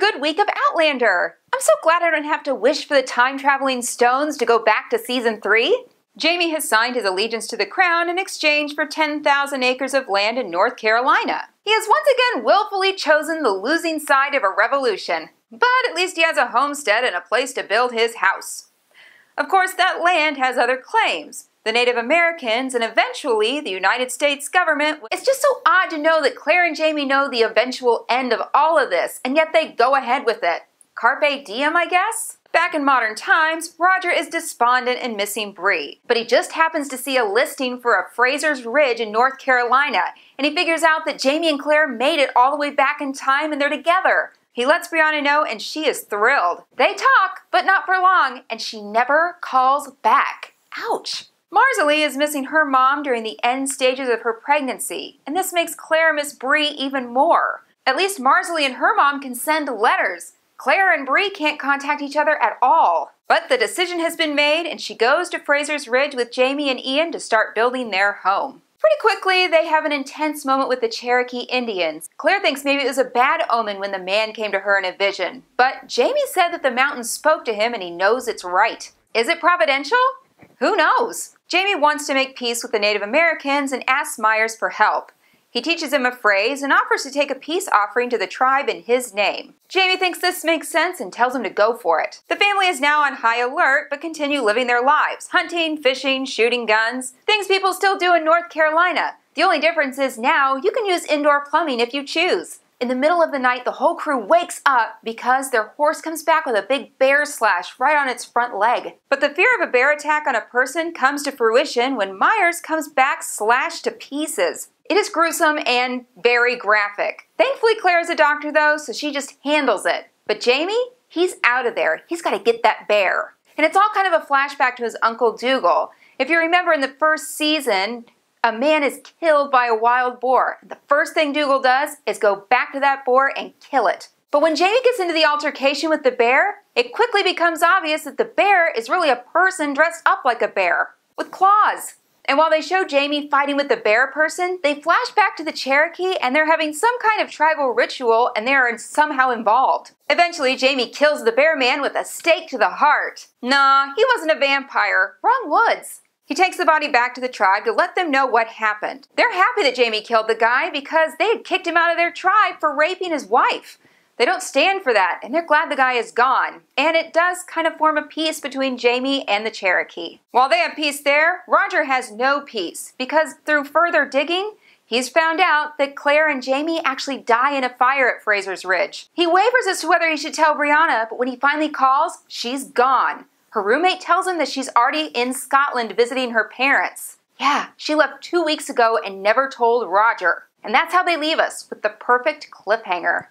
good week of Outlander. I'm so glad I don't have to wish for the time-traveling stones to go back to Season 3. Jaime has signed his allegiance to the crown in exchange for 10,000 acres of land in North Carolina. He has once again willfully chosen the losing side of a revolution, but at least he has a homestead and a place to build his house. Of course, that land has other claims. The Native Americans, and eventually the United States government. It's just so odd to know that Claire and Jaime know the eventual end of all of this, and yet they go ahead with it. Carpe diem, I guess? Back in modern times, Roger is despondent and missing Bree, but he just happens to see a listing for a Fraser's Ridge in North Carolina, and he figures out that Jaime and Claire made it all the way back in time and they're together. He lets Brianna know and she is thrilled. They talk, but not for long, and she never calls back. Ouch! Marsalee is missing her mom during the end stages of her pregnancy, and this makes Claire miss Bree even more. At least Marsalee and her mom can send letters. Claire and Bree can't contact each other at all. But the decision has been made, and she goes to Fraser's Ridge with Jaime and Ian to start building their home. Pretty quickly, they have an intense moment with the Cherokee Indians. Claire thinks maybe it was a bad omen when the man came to her in a vision, but Jaime said that the mountain spoke to him and he knows it's right. Is it providential? Who knows? Jaime wants to make peace with the Native Americans and asks Myers for help. He teaches him a phrase and offers to take a peace offering to the tribe in his name. Jaime thinks this makes sense and tells him to go for it. The family is now on high alert but continue living their lives, hunting, fishing, shooting guns, things people still do in North Carolina. The only difference is now you can use indoor plumbing if you choose. In the middle of the night, the whole crew wakes up because their horse comes back with a big bear slash right on its front leg. But the fear of a bear attack on a person comes to fruition when Myers comes back slashed to pieces. It is gruesome and very graphic. Thankfully, Claire is a doctor though, so she just handles it. But Jaime, he's out of there. He's got to get that bear. And it's all kind of a flashback to his Uncle Dougal. If you remember in the first season, a man is killed by a wild boar. The first thing Dougal does is go back to that boar and kill it. But when Jaime gets into the altercation with the bear, it quickly becomes obvious that the bear is really a person dressed up like a bear, with claws. And while they show Jaime fighting with the bear person, they flash back to the Cherokee and they're having some kind of tribal ritual and they are somehow involved. Eventually, Jaime kills the bear man with a stake to the heart. Nah, he wasn't a vampire. Wrong woods. He takes the body back to the tribe to let them know what happened. They're happy that Jaime killed the guy because they had kicked him out of their tribe for raping his wife. They don't stand for that, and they're glad the guy is gone. And it does kind of form a peace between Jaime and the Cherokee. While they have peace there, Roger has no peace, because through further digging, he's found out that Claire and Jaime actually die in a fire at Fraser's Ridge. He wavers as to whether he should tell Brianna, but when he finally calls, she's gone. Her roommate tells him that she's already in Scotland visiting her parents. Yeah, she left 2 weeks ago and never told Roger. And that's how they leave us, with the perfect cliffhanger.